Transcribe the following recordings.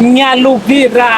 Nyaluvira.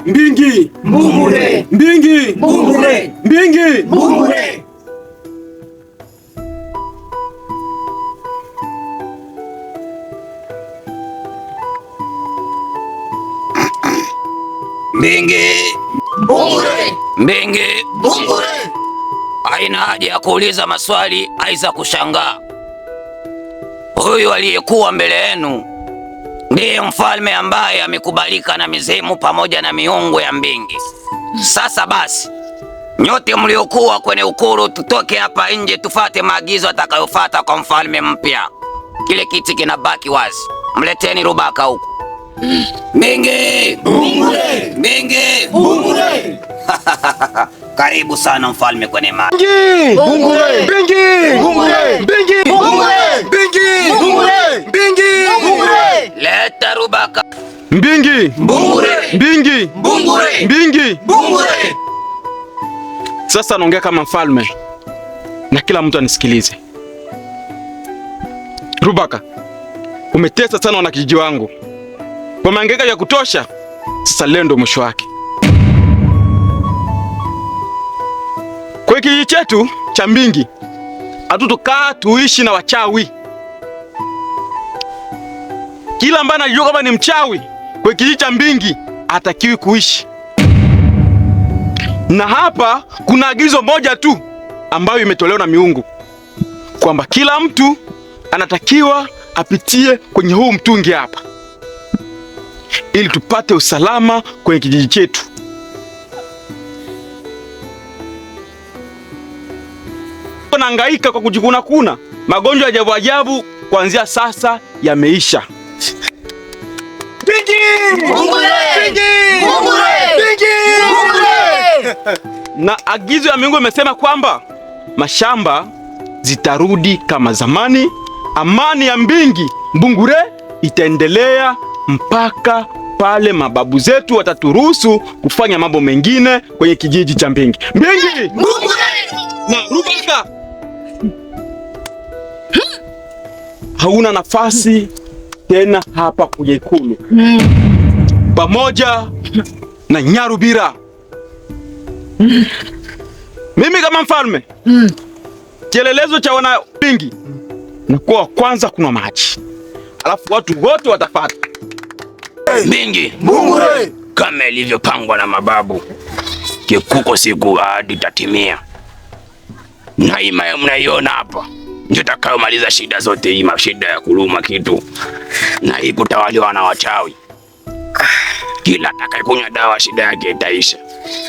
Mbingi Mbungure, Mbingi Mbungure, Mbingi Mbungure. Mbingi Mbungure, Mbingi, Mbungure. haina haja ya kuuliza maswali aiza kushangaa. Huyu aliyekuwa mbele yenu ndiye mfalme ambaye amekubalika na mizimu pamoja na miungu ya Mbingi. Sasa basi, nyote mliokuwa kwenye ukuru, tutoke hapa nje tufate maagizo atakayofuata kwa mfalme mpya. Kile kiti kinabaki wazi, mleteni Rubaka huku. Mbingi Mbungure, Mbingi, Mbungure. karibu sana mfalme kwenye maji. Mbingure Mbingi Mbungure, Mbingi Mbungure, Mbingi Mbungure, Mbingi Mbungure. Leta Rubaka. Mbingi Mbungure, Mbingi Mbungure, Mbingi. Mbungure. Sasa naongea kama mfalme na kila mtu anisikilize. Rubaka, umetesa sana wanakijiji wangu kwa mahangaiko ya kutosha. Sasa leo ndo mwisho wake. Kwa kijiji chetu cha Mbingi hatutokaa tuishi na wachawi. Kila ambaye anajua kama ni mchawi kwa kijiji cha Mbingi hatakiwi kuishi. Na hapa kuna agizo moja tu ambayo imetolewa na miungu, kwamba kila mtu anatakiwa apitie kwenye huu mtungi hapa ili tupate usalama kwenye kijiji chetu. Nahangaika kwa kujikuna, magonjwa ya ajabu ajabu kuanzia sasa yameisha. Mbingi! Mbungure! Mbingi! Mbungure! Mbingi! Mbungure! Na agizo ya miungu imesema kwamba mashamba zitarudi kama zamani. Amani ya Mbingi Mbungure itaendelea mpaka pale mababu zetu wataturuhusu kufanya mambo mengine kwenye kijiji cha Mbingi. Mbingi! Mbungure! Na Rubaka, hauna nafasi tena hapa kwenye Ikulu pamoja na Nyarubira. Mimi kama mfalme kielelezo cha wanapingi na kuwa kwanza kunywa maji, alafu watu wote watapata Bingi Mbungure, kama ilivyopangwa na mababu. Kikuko siku hadi tatimia, na hima mnaiona hapa ndio takayomaliza shida zote. Hii shida ya kuluma kitu na hii kutawaliwa na wachawi, kila atakayekunywa dawa shida yake itaisha.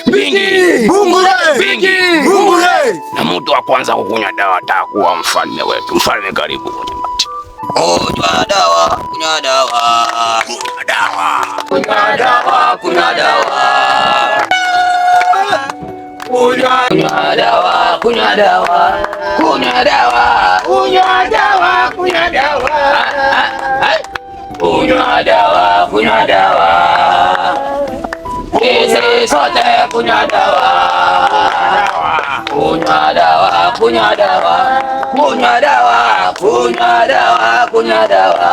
Bingi Mbungure, Bingi Mbungure, na mtu wa kwanza kukunywa dawa atakuwa mfalme wetu. Mfalme, karibu kwenye maji. Kunywa dawa, kunywa dawa, kunywa dawa, kunywa dawa, kunywa dawa, kunywa dawa, kunywa dawa, kunywa dawa, kunywa dawa, kunywa dawa, kunywa dawa, kunywa dawa, sisi sote kunywa dawa, kunywa dawa, kunywa dawa, kunywa dawa, kunywa dawa, kunywa dawa,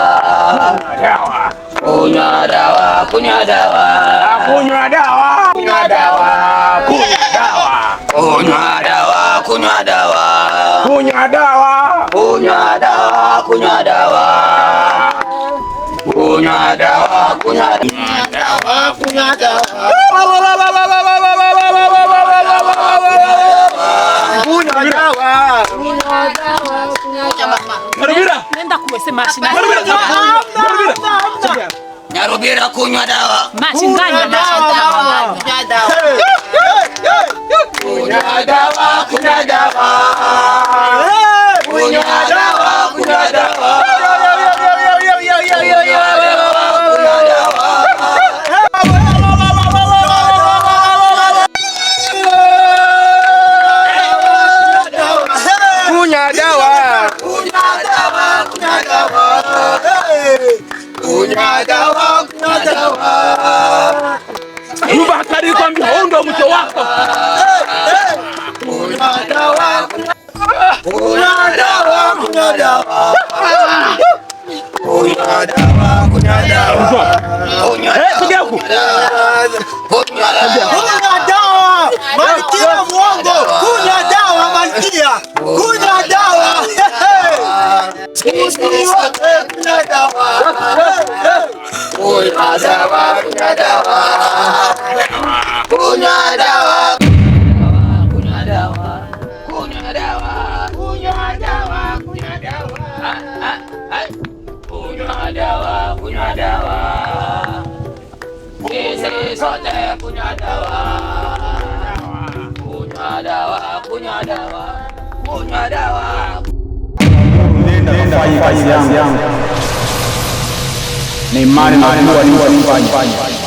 kunywa dawa, kunywa dawa, kunywa dawa, kunywa dawa, kunywa dawa, kunywa dawa, kunywa dawa, kunywa dawa, kunywa dawa, kunywa dawa, kunywa dawa, kunywa dawa, kunywa dawa. Nyarubira, kunywa dawa. Kunywa dawa, kunywa dawa. Kunywa dawa, kunywa dawa. Kunywa dawa, kunywa dawa. Bakari kwambia huo ndio mto wako. Kunywa dawa, kunywa dawa, kunywa dawa, kunywa dawa, kunywa dawa, kunywa dawa, malkia mwongo, kunywa dawa, malkia, kunywa dawa, sisi wote kunywa dawa, kunywa dawa, kunywa dawa, kunywa dawa, kunywa dawa, kunywa dawa, kunywa dawa, kunywa dawa, kunywa dawa, sisi sote kunywa dawa, kunywa dawa, kunywa dawa, kunywa dawa. Nenda kafanya kazi yangu. Ni imani na Mungu alifanya.